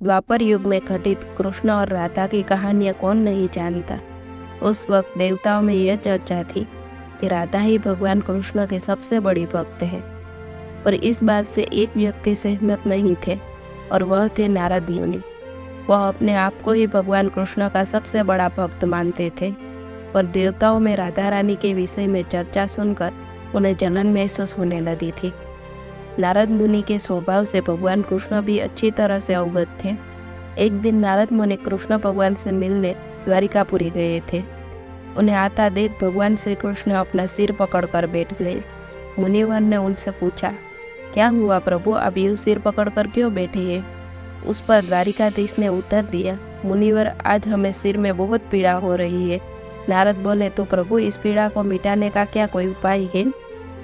द्वापर युग में घटित कृष्ण और राधा की कहानियाँ कौन नहीं जानता। उस वक्त देवताओं में यह चर्चा थी कि राधा ही भगवान कृष्ण के सबसे बड़ी भक्त है। पर इस बात से एक व्यक्ति सहमत नहीं थे और वह थे नारद मुनि। वह अपने आप को ही भगवान कृष्ण का सबसे बड़ा भक्त मानते थे। पर देवताओं में राधा रानी के विषय में चर्चा सुनकर उन्हें जलन महसूस होने लगी थी। नारद मुनि के स्वभाव से भगवान कृष्ण भी अच्छी तरह से अवगत थे। एक दिन नारद मुनि कृष्ण भगवान से मिलने द्वारिकापुरी गए थे। उन्हें आता देख भगवान श्री कृष्ण अपना सिर पकड़कर बैठ गए। मुनिवर ने उनसे पूछा, क्या हुआ प्रभु, आप यूं सिर पकड़कर क्यों बैठे हैं? उस पर द्वारिकाधीश ने उत्तर दिया, मुनिवर, आज हमें सिर में बहुत पीड़ा हो रही है। नारद बोले, तो प्रभु इस पीड़ा को मिटाने का क्या कोई उपाय है?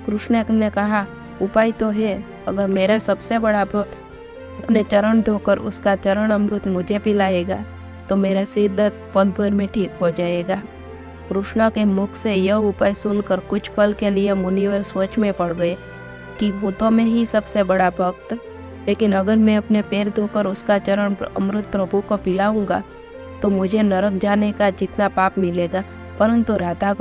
कृष्ण ने कहा, उपाय तो है। अगर मेरा सबसे बड़ा भक्त अपने चरण धोकर उसका चरण अमृत मुझे पिलाएगा तो मेरा सिर दर्द पल भर में ठीक हो जाएगा। कृष्ण के मुख से यह उपाय सुनकर कुछ पल के लिए मुनिवर सोच में पड़ गए कि हूँ तो मैं ही सबसे बड़ा भक्त, लेकिन अगर मैं अपने पैर धोकर उसका चरण अमृत प्रभु को पिलाऊंगा तो मुझे नरक जाने का जितना पाप मिलेगा। परंतु राधा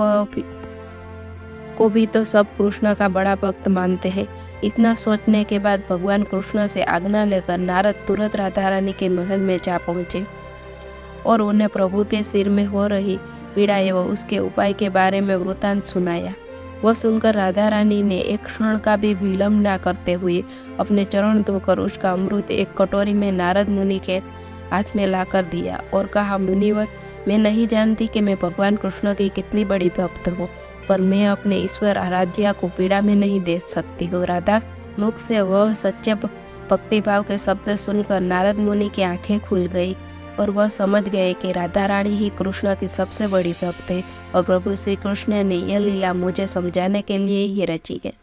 को भी तो सब कृष्ण का बड़ा भक्त मानते हैं। इतना सोचने के बाद भगवान कृष्ण से आज्ञा लेकर नारद तुरंत राधा रानी के महल में जा पहुंचे और उन्हें प्रभु के सिर में हो रही पीड़ा एवं उसके उपाय के बारे में वृतांत सुनाया। वह सुनकर राधा रानी ने एक क्षण का भी विलंब न करते हुए अपने चरण धोकर उसका अमृत एक कटोरी में नारद मुनि के हाथ में लाकर दिया और कहा, मुनिवर, मैं नहीं जानती कि मैं भगवान कृष्ण की कितनी बड़ी भक्त हूँ, पर मैं अपने ईश्वर आराध्या को पीड़ा में नहीं देख सकती हूँ। राधा मुख से वह सच्चे भक्तिभाव के शब्द सुनकर नारद मुनि की आंखें खुल गई और वह समझ गए कि राधा रानी ही कृष्ण की सबसे बड़ी भक्त है और प्रभु श्री कृष्ण ने यह लीला मुझे समझाने के लिए ही रची है।